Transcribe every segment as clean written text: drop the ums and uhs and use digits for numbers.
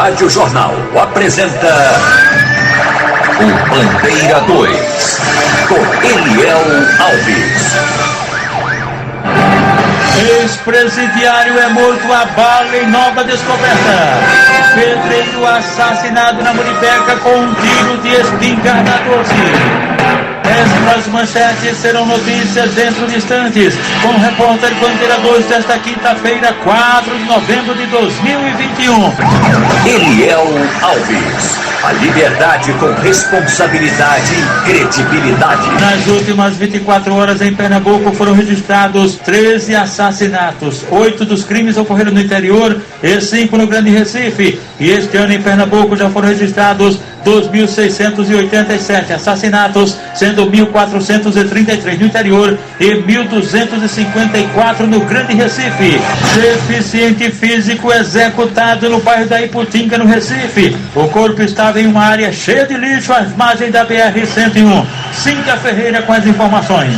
Rádio Jornal apresenta o Bandeira 2, com Eliel Alves. Ex-presidiário é morto a bala em Nova Descoberta. Pedreiro assassinado na Muribeca com um tiro de espingarda 12. Essas manchetes serão notícias dentro de instantes, com o repórter Bandeira 2 desta quinta-feira, 4 de novembro de 2021. Eliel Alves. A liberdade com responsabilidade e credibilidade. Nas últimas 24 horas em Pernambuco foram registrados 13 assassinatos. 8 dos crimes ocorreram no interior e 5 no Grande Recife. E este ano em Pernambuco já foram registrados 2.687 assassinatos, sendo 1.433 no interior e 1.254 no Grande Recife. Deficiente físico executado no bairro da Iputinga, no Recife. O corpo estava em uma área cheia de lixo às margens da BR-101. Cíntia Ferreira com as informações.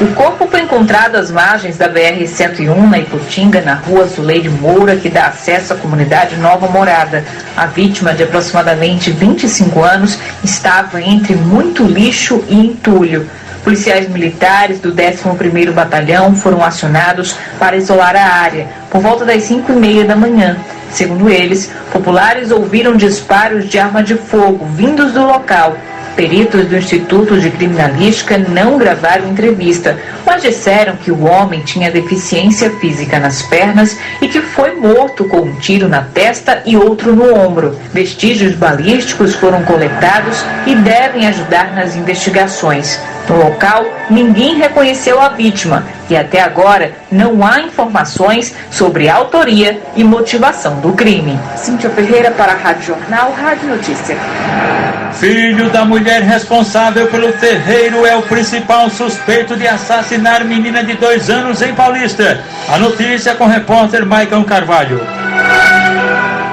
O corpo foi encontrado às margens da BR-101, na Iputinga, na rua Zuleide Moura, que dá acesso à comunidade Nova Morada. A vítima, de aproximadamente 25 anos, estava entre muito lixo e entulho. Policiais militares do 11º Batalhão foram acionados para isolar a área, por volta das 5h30 da manhã. Segundo eles, populares ouviram disparos de arma de fogo vindos do local. Peritos do Instituto de Criminalística não gravaram entrevista, mas disseram que o homem tinha deficiência física nas pernas e que foi morto com um tiro na testa e outro no ombro. Vestígios balísticos foram coletados e devem ajudar nas investigações. No local, ninguém reconheceu a vítima e até agora não há informações sobre a autoria e motivação do crime. Cíntia Ferreira para a Rádio Jornal, Rádio Notícia. Filho da mulher responsável pelo terreiro é o principal suspeito de assassinar menina de 2 anos em Paulista. A notícia com o repórter Maicon Carvalho.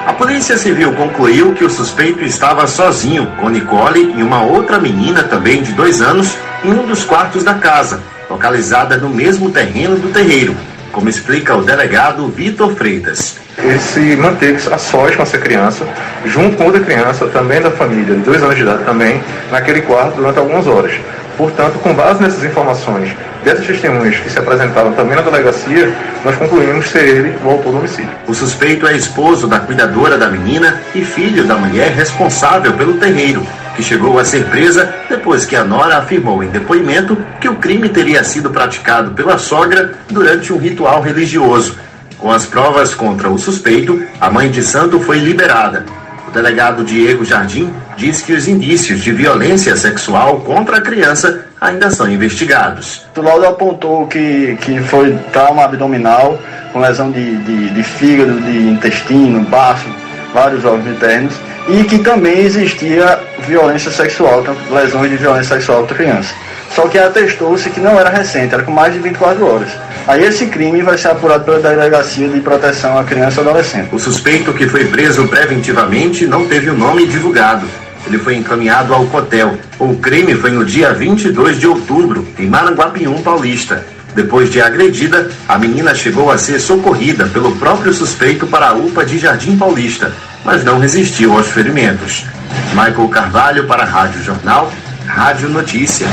A Polícia Civil concluiu que o suspeito estava sozinho com Nicole e uma outra menina também de 2 anos em um dos quartos da casa, localizada no mesmo terreno do terreiro, como explica o delegado Vitor Freitas. Ele se manteve a sós com essa criança, junto com outra criança, também da família, de 2 anos de idade também, naquele quarto durante algumas horas. Portanto, com base nessas informações dessas testemunhas que se apresentaram também na delegacia, nós concluímos ser ele o autor do homicídio. O suspeito é esposo da cuidadora da menina e filho da mulher responsável pelo terreiro, que chegou a ser presa depois que a nora afirmou em depoimento que o crime teria sido praticado pela sogra durante um ritual religioso. Com as provas contra o suspeito, a mãe de santo foi liberada. O delegado Diego Jardim diz que os indícios de violência sexual contra a criança ainda são investigados. O laudo apontou que foi trauma abdominal, com lesão de fígado, de intestino, baço, vários órgãos internos, e que também existia violência sexual, lesões de violência sexual contra a criança. Só que atestou-se que não era recente, era com mais de 24 horas. Aí esse crime vai ser apurado pela Delegacia de Proteção à Criança e Adolescente. O suspeito, que foi preso preventivamente, não teve o nome divulgado. Ele foi encaminhado ao Cotel. O crime foi no dia 22 de outubro, em Maranguapium, Paulista. Depois de agredida, a menina chegou a ser socorrida pelo próprio suspeito para a UPA de Jardim Paulista, mas não resistiu aos ferimentos. Michael Carvalho para a Rádio Jornal, Rádio Notícia.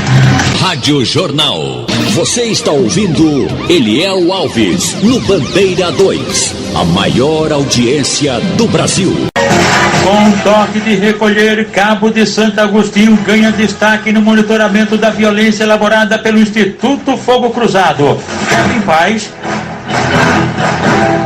Rádio Jornal. Você está ouvindo Eliel Alves no Bandeira 2, a maior audiência do Brasil. Com toque de recolher, Cabo de Santo Agostinho ganha destaque no monitoramento da violência elaborada pelo Instituto Fogo Cruzado. Kevin Paz.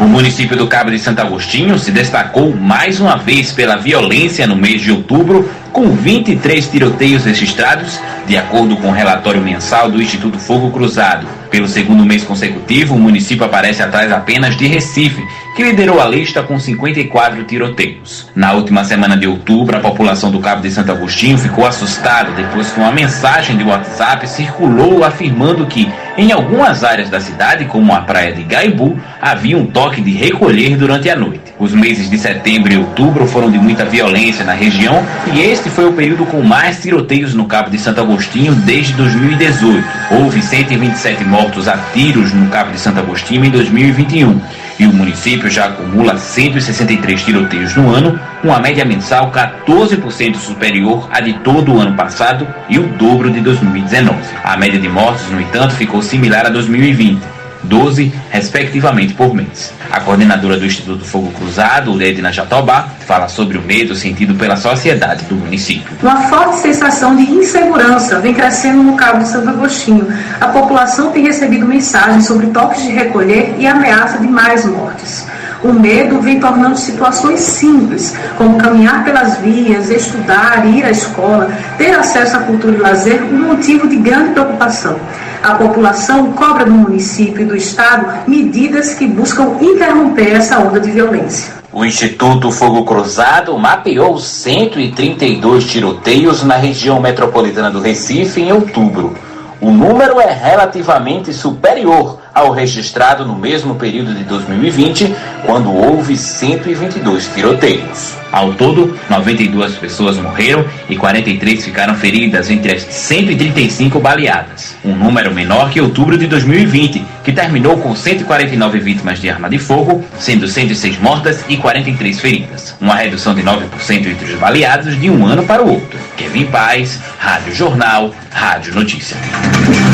O município do Cabo de Santo Agostinho se destacou mais uma vez pela violência no mês de outubro, com 23 tiroteios registrados, de acordo com o relatório mensal do Instituto Fogo Cruzado. Pelo segundo mês consecutivo, o município aparece atrás apenas de Recife, que liderou a lista com 54 tiroteios. Na última semana de outubro, a população do Cabo de Santo Agostinho ficou assustada depois que uma mensagem de WhatsApp circulou afirmando que, em algumas áreas da cidade, como a praia de Gaibu, havia um toque de recolher durante a noite. Os meses de setembro e outubro foram de muita violência na região e este foi o período com mais tiroteios no Cabo de Santo Agostinho desde 2018. Houve 127 mortes mortos a tiros no Cabo de Santo Agostinho em 2021. E o município já acumula 163 tiroteios no ano, uma média mensal 14% superior à de todo o ano passado e o dobro de 2019. A média de mortes, no entanto, ficou similar a 2020. 12, respectivamente, por mês. A coordenadora do Instituto Fogo Cruzado, Edna Jatobá, fala sobre o medo sentido pela sociedade do município. Uma forte sensação de insegurança vem crescendo no Cabo de Santo Agostinho. A população tem recebido mensagens sobre toques de recolher e ameaça de mais mortes. O medo vem tornando situações simples, como caminhar pelas vias, estudar, ir à escola, ter acesso à cultura e lazer, um motivo de grande preocupação. A população cobra do município e do estado medidas que buscam interromper essa onda de violência. O Instituto Fogo Cruzado mapeou 132 tiroteios na região metropolitana do Recife em outubro. O número é relativamente superior ao registrado no mesmo período de 2020, quando houve 122 tiroteios. Ao todo, 92 pessoas morreram e 43 ficaram feridas, entre as 135 baleadas. Um número menor que outubro de 2020, que terminou com 149 vítimas de arma de fogo, sendo 106 mortas e 43 feridas. Uma redução de 9% entre os baleados de um ano para o outro. Kevin Paz, Rádio Jornal, Rádio Notícia.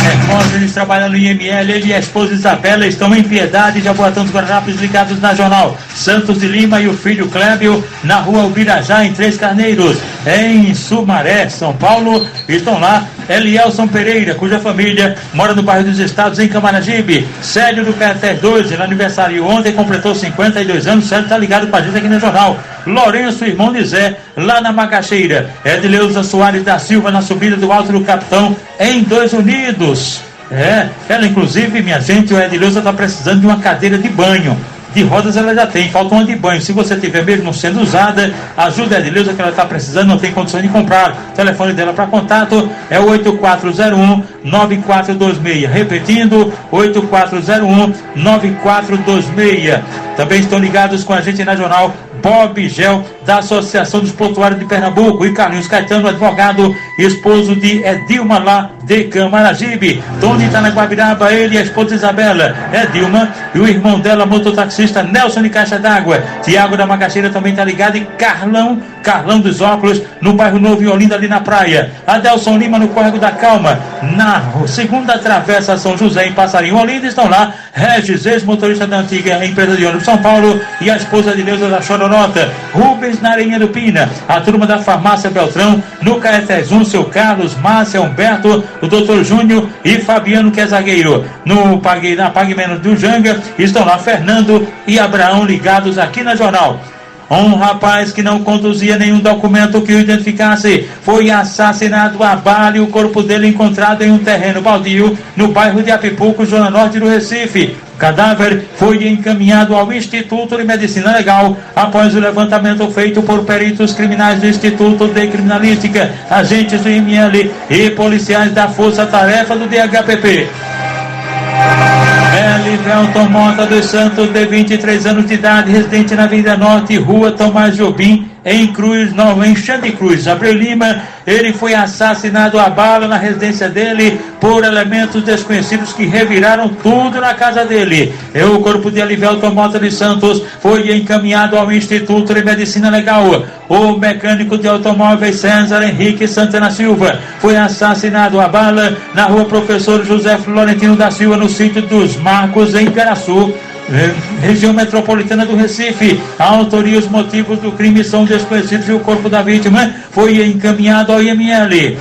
Repórteres trabalhando no IML, ele e a esposa Isabela estão em Piedade, Jaboatão dos Guararapes, ligados na Jornal. Santos de Lima e o filho Clébio, na rua Ubirajá, em Três Carneiros. Em Sumaré, São Paulo, estão lá Elielson Pereira, cuja família mora no bairro dos Estados, em Camaragibe. Célio do Caetés 2, ele aniversário ontem, completou 52 anos. Célio está ligado com a gente aqui no Jornal. Lourenço, irmão de Zé, lá na Macaxeira. Edileuza Soares da Silva, na subida do Alto do Capitão, em Dois Unidos. Ela inclusive, minha gente, o Edileuza está precisando de uma cadeira de banho. De rodas ela já tem, falta uma de banho. Se você tiver mesmo não sendo usada, ajuda a Edileuza, que ela está precisando, não tem condições de comprar. O telefone dela para contato é o 8401-9426. Repetindo, 8401-9426. Também estão ligados com a gente na Jornal Bob Gel, da Associação dos Portuários de Pernambuco, e Carlinhos Caetano, advogado, esposo de Edilma, lá de Camaragibe. Tony está na Guabiraba, ele e a esposa Isabela, Edilma, e o irmão dela, mototaxista Nelson de Caixa d'Água. Tiago da Macaxeira também está ligado, e Carlão dos Óculos, no bairro Novo em Olinda, ali na praia. Adelson Lima, no Córrego da Calma, na segunda travessa São José, em Passarinho, Olinda. Estão lá Regis, ex-motorista da antiga empresa de ônibus São Paulo, e a esposa de Neuza da Choronota. Rubens, na Areinha do Pina. A turma da Farmácia Beltrão, no Caetés 1, seu Carlos, Márcia, Humberto, o Dr. Júnior e Fabiano, que é zagueiro. Na Pague Menos do Janga, estão lá Fernando e Abraão, ligados aqui na Jornal. Um rapaz que não conduzia nenhum documento que o identificasse foi assassinado a bala, e o corpo dele encontrado em um terreno baldio no bairro de Apipuco, zona norte do Recife. O cadáver foi encaminhado ao Instituto de Medicina Legal após o levantamento feito por peritos criminais do Instituto de Criminalística, agentes do IML e policiais da Força Tarefa do DHPP. Elivelton Mota dos Santos, de 23 anos de idade, residente na Avenida Norte, Rua Tomás Jobim, em Xande Cruz, Abreu Lima. Ele foi assassinado a bala na residência dele por elementos desconhecidos que reviraram tudo na casa dele. O corpo de Elivelton Mota dos Santos foi encaminhado ao Instituto de Medicina Legal. O mecânico de automóveis César Henrique Santana Silva foi assassinado a bala na rua Professor José Florentino da Silva, no sítio dos Marcos, em Caraçu, região metropolitana do Recife. A autoria e os motivos do crime são desconhecidos, e o corpo da vítima foi encaminhado ao IML.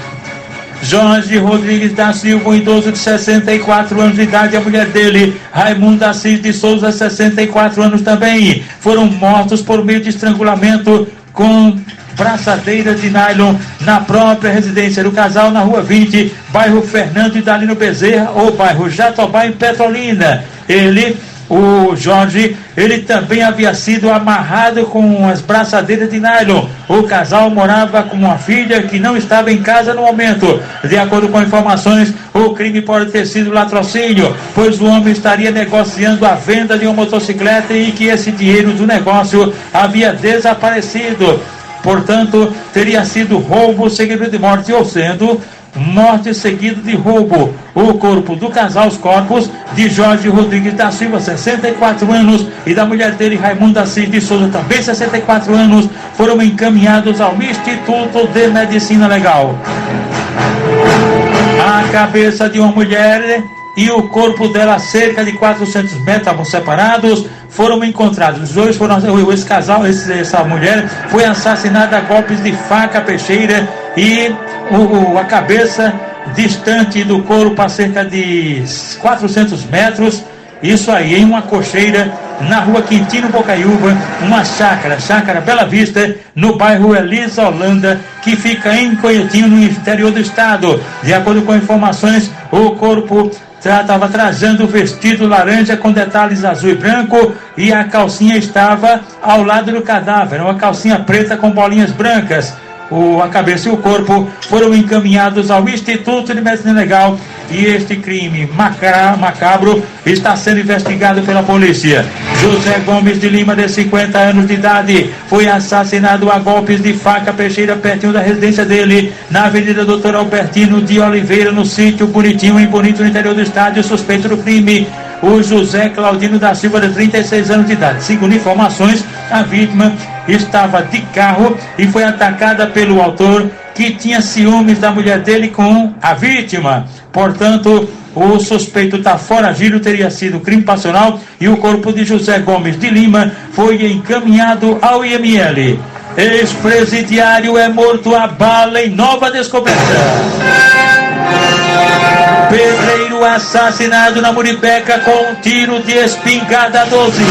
Jorge Rodrigues da Silva, um idoso de 64 anos de idade, a mulher dele, Raimunda Assis de Souza, 64 anos também, foram mortos por meio de estrangulamento com braçadeiras de nylon na própria residência do casal, na Rua 20, bairro Fernando Idalino Bezerra, ou bairro Jatobá, em Petrolina. O Jorge, ele também havia sido amarrado com as braçadeiras de nylon. O casal morava com uma filha que não estava em casa no momento. De acordo com informações, o crime pode ter sido latrocínio, pois o homem estaria negociando a venda de uma motocicleta e que esse dinheiro do negócio havia desaparecido. Portanto, teria sido roubo seguido de morte, ou sendo morte seguida de roubo. O corpo do casal, os corpos de Jorge Rodrigues da Silva, 64 anos, e da mulher dele, Raimunda Assis de Souza, também 64 anos, foram encaminhados ao Instituto de Medicina Legal. A cabeça de uma mulher e o corpo dela, a cerca de 400 metros, estavam separados, foram encontrados. Os dois foram, esse casal, essa mulher foi assassinada a golpes de faca peixeira e a cabeça distante do corpo a cerca de 400 metros, isso aí em uma cocheira na rua Quintino Bocaiúva, uma chácara Bela Vista, no bairro Elisa Holanda, que fica em Conhetinho, no interior do estado. De acordo com informações, o corpo estava trajando o vestido laranja com detalhes azul e branco, e a calcinha estava ao lado do cadáver, uma calcinha preta com bolinhas brancas. A cabeça e o corpo foram encaminhados ao Instituto de Medicina Legal, e este crime macabro está sendo investigado pela polícia. José Gomes de Lima, de 50 anos de idade, foi assassinado a golpes de faca peixeira pertinho da residência dele, na Avenida Doutor Albertino de Oliveira, no sítio Bonitinho, em Bonito, no interior do estado. Suspeito do crime, o José Claudino da Silva, de 36 anos de idade. Segundo informações, a vítima estava de carro e foi atacada pelo autor, que tinha ciúmes da mulher dele com a vítima. Portanto, o suspeito está foragido, teria sido crime passional, e o corpo de José Gomes de Lima foi encaminhado ao IML. Ex-presidiário é morto a bala em nova descoberta. Pedreiro assassinado na Muribeca com um tiro de espingarda 12.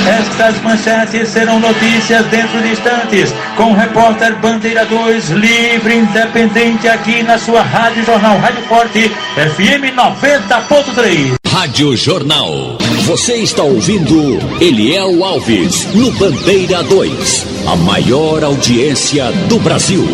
Estas manchetes serão notícias dentro de instantes, com o repórter Bandeira 2, livre e independente, aqui na sua Rádio Jornal, Rádio Forte, FM 90.3. Rádio Jornal. Você está ouvindo Eliel Alves, no Bandeira 2, a maior audiência do Brasil.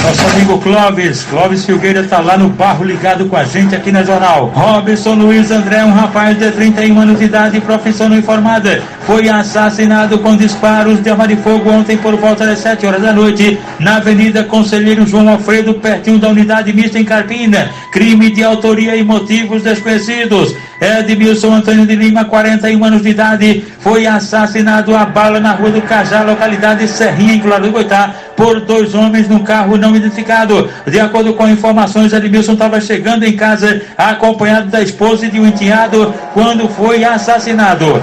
Nosso amigo Clóvis Filgueira está lá no barro ligado com a gente aqui na Jornal. Robson Luiz André, um rapaz de 31 anos de idade, profissão não informada, foi assassinado com disparos de arma de fogo ontem por volta das 7 horas da noite, na Avenida Conselheiro João Alfredo, pertinho da unidade mista em Carpina. Crime de autoria e motivos desconhecidos. Edmilson Antônio de Lima, 41 anos de idade, foi assassinado a bala na Rua do Cajá, localidade Serrinha, em Claro do Goitá, por dois homens num carro não identificado. De acordo com informações, Edmilson estava chegando em casa acompanhado da esposa e de um enteado quando foi assassinado.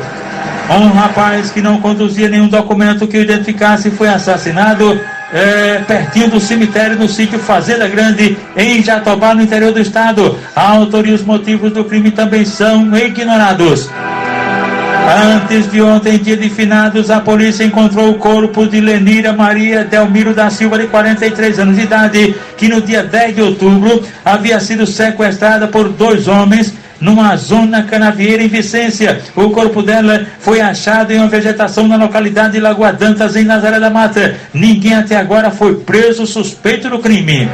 Um rapaz que não conduzia nenhum documento que o identificasse foi assassinado pertinho do cemitério, no sítio Fazenda Grande, em Jatobá, no interior do estado. A autoria e os motivos do crime também são ignorados. Antes de ontem, dia de finados, a polícia encontrou o corpo de Lenira Maria Delmiro da Silva, de 43 anos de idade, que no dia 10 de outubro havia sido sequestrada por dois homens numa zona canavieira em Vicência. O corpo dela foi achado em uma vegetação na localidade de Lagoa Dantas, em Nazaré da Mata. Ninguém até agora foi preso suspeito do crime.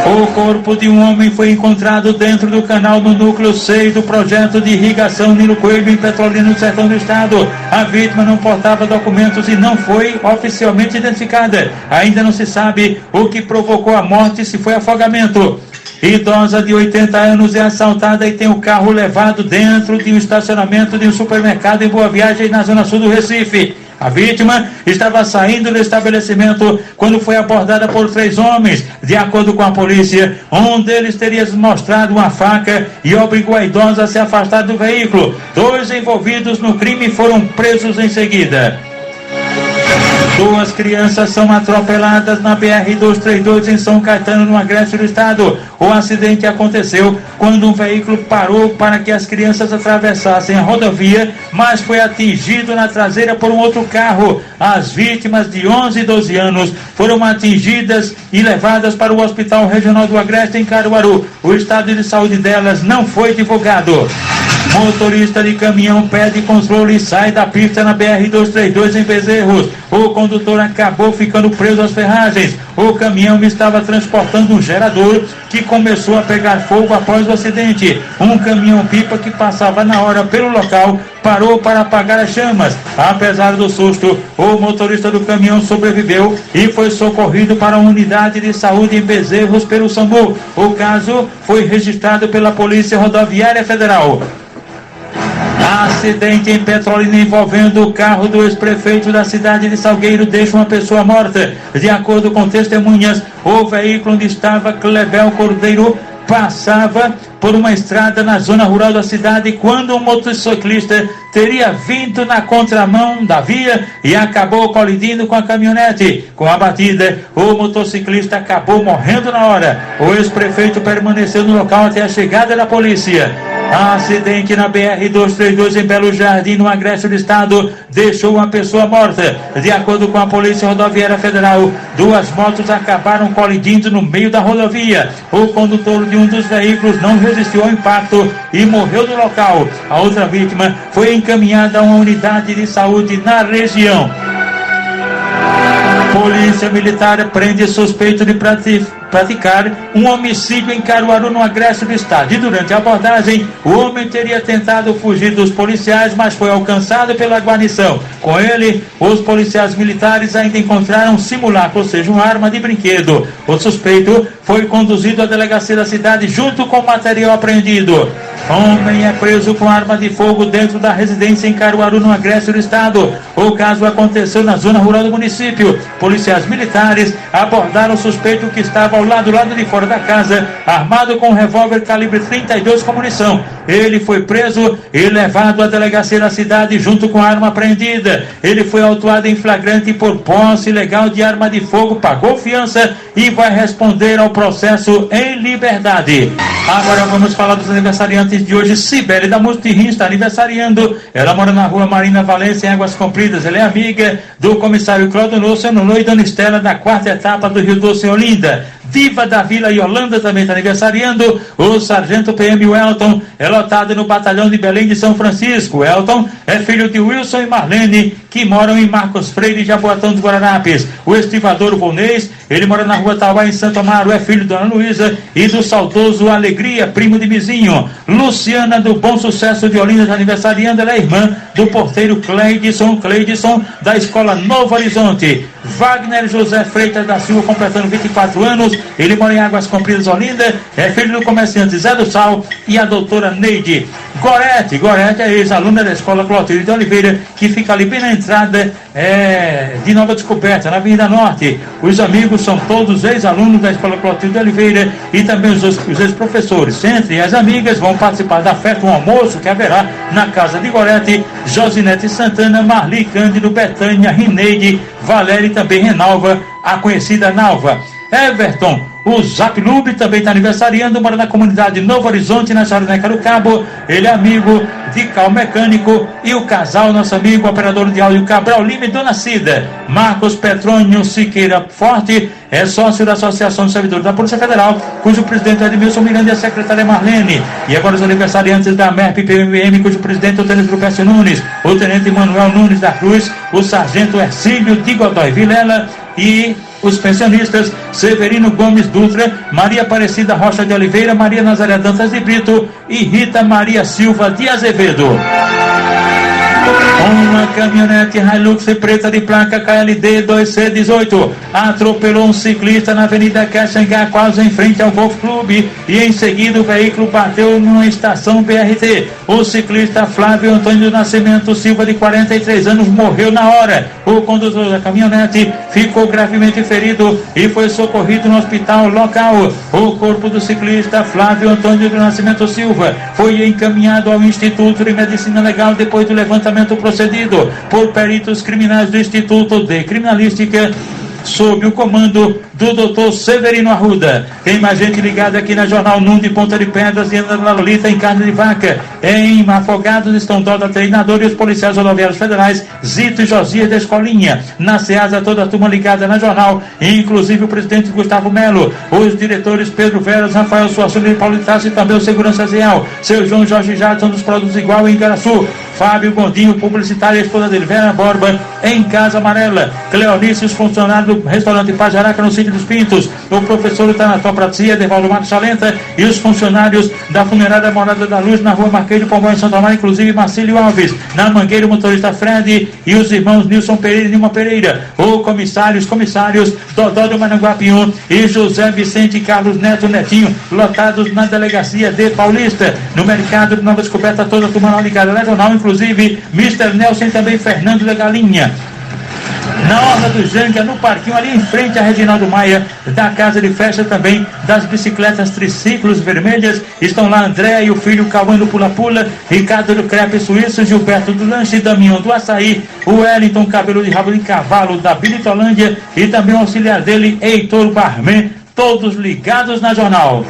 O corpo de um homem foi encontrado dentro do canal do núcleo 6 do projeto de irrigação Nilo Coelho, em Petrolina, no sertão do estado. A vítima não portava documentos e não foi oficialmente identificada. Ainda não se sabe o que provocou a morte, se foi afogamento. Idosa de 80 anos é assaltada e tem o carro levado dentro de um estacionamento de um supermercado em Boa Viagem, na zona sul do Recife. A vítima estava saindo do estabelecimento quando foi abordada por três homens. De acordo com a polícia, um deles teria mostrado uma faca e obrigou a idosa a se afastar do veículo. Dois envolvidos no crime foram presos em seguida. Duas crianças são atropeladas na BR-232 em São Caetano, no agreste do estado. O acidente aconteceu quando um veículo parou para que as crianças atravessassem a rodovia, mas foi atingido na traseira por um outro carro. As vítimas, de 11 e 12 anos, foram atingidas e levadas para o Hospital Regional do Agreste, em Caruaru. O estado de saúde delas não foi divulgado. Motorista de caminhão perde controle e sai da pista na BR-232 em Bezerros. O condutor acabou ficando preso às ferragens. O caminhão estava transportando um gerador que começou a pegar fogo após o acidente. Um caminhão-pipa que passava na hora pelo local parou para apagar as chamas. Apesar do susto, o motorista do caminhão sobreviveu e foi socorrido para a unidade de saúde em Bezerros pelo SAMU. O caso foi registrado pela Polícia Rodoviária Federal. Acidente em Petrolina envolvendo o carro do ex-prefeito da cidade de Salgueiro deixa uma pessoa morta. De acordo com testemunhas, o veículo onde estava Clebel Cordeiro passava por uma estrada na zona rural da cidade quando um motociclista teria vindo na contramão da via e acabou colidindo com a caminhonete. Com a batida, o motociclista acabou morrendo na hora. O ex-prefeito permaneceu no local até a chegada da polícia. Acidente na BR-232 em Belo Jardim, no Agreste do Estado, deixou uma pessoa morta. De acordo com a Polícia Rodoviária Federal, 2 motos acabaram colidindo no meio da rodovia. O condutor de um dos veículos não resistiu ao impacto e morreu no local. A outra vítima foi encaminhada a uma unidade de saúde na região. Polícia Militar prende suspeito de praticar um homicídio em Caruaru, no Agreste do Estado. E durante a abordagem, o homem teria tentado fugir dos policiais, mas foi alcançado pela guarnição. Com ele, os policiais militares ainda encontraram um simulacro, ou seja, uma arma de brinquedo. O suspeito foi conduzido à delegacia da cidade junto com o material apreendido. Homem é preso com arma de fogo dentro da residência em Caruaru, no Agreste do Estado. O caso aconteceu na zona rural do município. Policiais militares abordaram o suspeito que estava ao lado de fora da casa, armado com um revólver calibre 32 com munição. Ele foi preso e levado à delegacia da cidade junto com a arma apreendida. Ele foi autuado em flagrante por posse ilegal de arma de fogo, pagou fiança e vai responder ao processo em liberdade. Agora vamos falar dos aniversariantes de hoje. Cibele da Mutirrim está aniversariando. Ela mora na rua Marina Valência, em Águas Compridas. Ela é amiga do comissário Cláudio Luciano e Dona Estela, da 4ª etapa do Rio Doce, em Olinda. Diva da Vila Yolanda também está aniversariando. O sargento PM Welton é lotado no batalhão de Belém de São Francisco. Welton é filho de Wilson e Marlene, que moram em Marcos Freire, Jaboatão dos Guararapes. O estivador Volnês, ele mora na rua Tauá, em Santo Amaro, é filho de Dona Luísa e do saudoso Alegria, primo de Mizinho. Luciana do Bom Sucesso de Olinda está aniversariando. Ela é irmã do porteiro Cleidson, da Escola Novo Horizonte. Wagner José Freitas da Silva, completando 24 anos, ele mora em Águas Compridas, Olinda, é filho do comerciante Zé do Sal e a doutora Neide. Gorete é ex-aluna da Escola Clotilde de Oliveira, que fica ali bem na entrada de Nova Descoberta, na Avenida Norte. Os amigos são todos ex-alunos da Escola Clotilde de Oliveira e também os ex-professores. Entre as amigas vão participar da festa, um almoço que haverá na casa de Gorete, Josinete Santana, Marli Cândido, Betânia, Rineide, Valéria e também Renalva, a conhecida Nalva. Everton, o Zaplube, também está aniversariando, mora na comunidade Novo Horizonte, na Charaneca do Cabo. Ele é amigo de Cal Mecânico e o casal, nosso amigo operador de áudio Cabral Lima e Dona Cida. Marcos Petrônio Siqueira Forte é sócio da Associação de Servidores da Polícia Federal, cujo presidente é Edmilson Miranda e a secretária Marlene. E agora os aniversariantes da MERP-PMM, cujo presidente é o tenente Rupércio Nunes, o tenente Manuel Nunes da Cruz, o sargento Ercílio de Godoy Vilela e os pensionistas Severino Gomes Dutra, Maria Aparecida Rocha de Oliveira, Maria Nazaré Dantas de Brito e Rita Maria Silva de Azevedo. Uma caminhonete Hilux preta de placa KLD 2C18 atropelou um ciclista na Avenida Caxangá, quase em frente ao Golf Clube, e em seguida o veículo bateu numa estação BRT. O ciclista Flávio Antônio do Nascimento Silva, de 43 anos, morreu na hora. O condutor da caminhonete ficou gravemente ferido e foi socorrido no hospital local. O corpo do ciclista Flávio Antônio do Nascimento Silva foi encaminhado ao Instituto de Medicina Legal depois do levantamento procedido por peritos criminais do Instituto de Criminalística, sob o comando do Dr. Severino Arruda. Tem mais gente ligada aqui na Jornal Nuno de Ponta de Pedras e Ana Lolita em Carne de Vaca. Em Afogados estão Doda Treinador e os policiais rodoviários federais Zito e Josias da Escolinha. Na Ceasa, toda a turma ligada na Jornal, inclusive o presidente Gustavo Melo, os diretores Pedro Veras, Rafael Suassuna e Paulo Itácio, e também o Segurança Real, seu João Jorge Jadson dos Produtos Igual em Igaraçu. Fábio Gordinho, publicitário, e a esposa dele, Vera Borba, em Casa Amarela. Cleonice, os funcionários do restaurante Pajaraca, no Sítio dos Pintos. O professor Tanatopratia, Devaldo Matos Salenta, e os funcionários da funerária Morada da Luz, na rua Marquês de Pombal, em Santo Amaro, inclusive Marcílio Alves. Na Mangueira, o motorista Fred e os irmãos Nilson Pereira e Nilma Pereira. Os comissários Dodó do Maranguapium e José Vicente Carlos Neto Netinho, lotados na delegacia de Paulista. No mercado de Nova Descoberta, toda a turma ligada regional, inclusive Mr. Nelson e também Fernando da Galinha. Na Orla do Janga, no parquinho ali em frente a Reginaldo Maia, da casa de festa também das bicicletas triciclos vermelhas, estão lá André e o filho Cauã do Pula-Pula, Ricardo do Crepe Suíço, Gilberto do Lanche, Damião do Açaí, o Wellington Cabelo de Rabo de Cavalo da Bilitolândia e também o auxiliar dele, Heitor Barman, todos ligados na Jornal.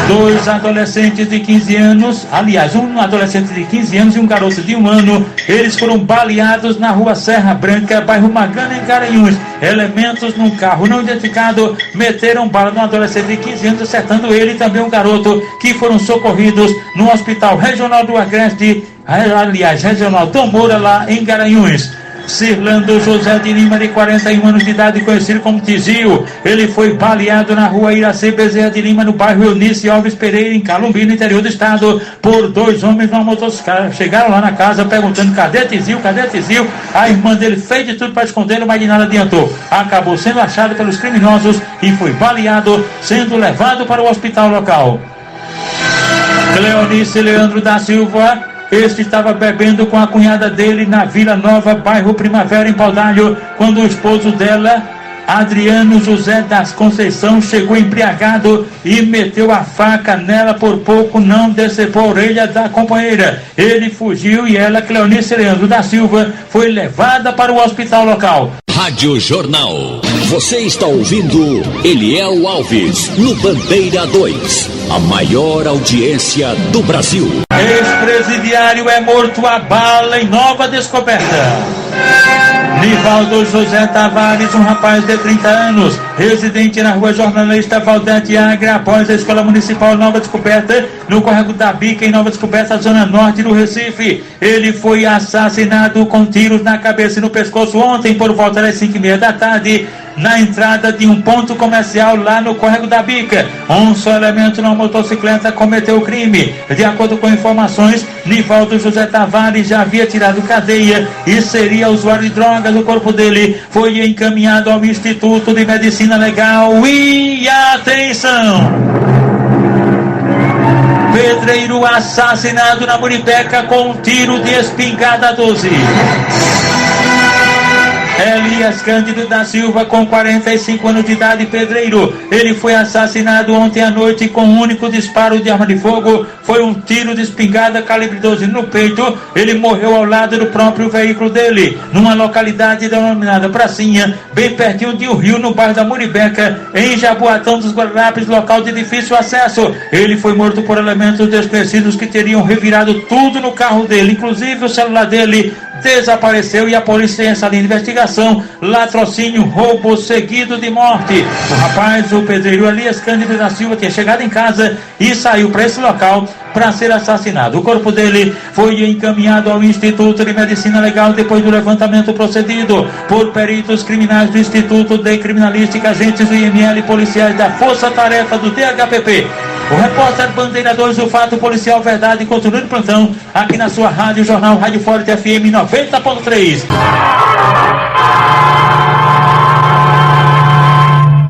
2 adolescentes de 15 anos, aliás, um adolescente de 15 anos e um garoto de 1 ano, eles foram baleados na rua Serra Branca, bairro Magana, em Garanhuns. Elementos num carro não identificado meteram bala no adolescente de 15 anos, acertando ele e também um garoto, que foram socorridos no Hospital Regional do Agreste, aliás, Regional Dom Moura, lá em Garanhuns. Cirlando José de Lima, de 41 anos de idade, conhecido como Tizio, ele foi baleado na rua Iraci Bezerra de Lima, no bairro Eunice Alves Pereira, em Calumbi, no interior do estado, por 2 homens numa motocicleta. Chegaram lá na casa perguntando: cadê Tizio, cadê Tizio? A irmã dele fez de tudo para escondê-lo, mas de nada adiantou. Acabou sendo achado pelos criminosos e foi baleado, sendo levado para o hospital local. Cleonice Leandro da Silva, este estava bebendo com a cunhada dele na Vila Nova, bairro Primavera, em Paudalho, quando o esposo dela, Adriano José das Conceição, chegou embriagado e meteu a faca nela. Por pouco não decepou a orelha da companheira. Ele fugiu e ela, Cleonice Leandro da Silva, foi levada para o hospital local. Rádio Jornal. Você está ouvindo Eliel Alves, no Bandeira 2. A maior audiência do Brasil. Ex-presidiário é morto a bala em Nova Descoberta. Nivaldo José Tavares, um rapaz de 30 anos, residente na rua Jornalista Valdete Agra, após a Escola Municipal Nova Descoberta, no Córrego da Bica, em Nova Descoberta, zona norte do Recife. Ele foi assassinado com tiros na cabeça e no pescoço ontem, por volta das 5h30 da tarde, na entrada de um ponto comercial lá no Córrego da Bica. Um só elemento na motocicleta cometeu o crime. De acordo com informações, Nivaldo José Tavares já havia tirado cadeia e seria usuário de drogas. O corpo dele foi encaminhado ao Instituto de Medicina Legal. E atenção! Pedreiro assassinado na Muribeca com um tiro de espingarda 12. Elias Cândido da Silva, com 45 anos de idade, pedreiro. Ele foi assassinado ontem à noite com um único disparo de arma de fogo. Foi um tiro de espingarda calibre 12 no peito. Ele morreu ao lado do próprio veículo dele, numa localidade denominada Pracinha, bem pertinho de um rio, no bairro da Muribeca, em Jaboatão dos Guararapes, local de difícil acesso. Ele foi morto por elementos desconhecidos que teriam revirado tudo no carro dele, inclusive o celular dele desapareceu, e a polícia tem essa linha de investigação: latrocínio, roubo seguido de morte. O rapaz, o pedreiro Elias Cândido da Silva, tinha chegado em casa e saiu para esse local para ser assassinado. O corpo dele foi encaminhado ao Instituto de Medicina Legal depois do levantamento procedido por peritos criminais do Instituto de Criminalística, agentes do IML e policiais da Força Tarefa do DHPP. O repórter Bandeira 2, o fato policial verdade, continua de plantão aqui na sua Rádio Jornal, Rádio Forte FM 90.3.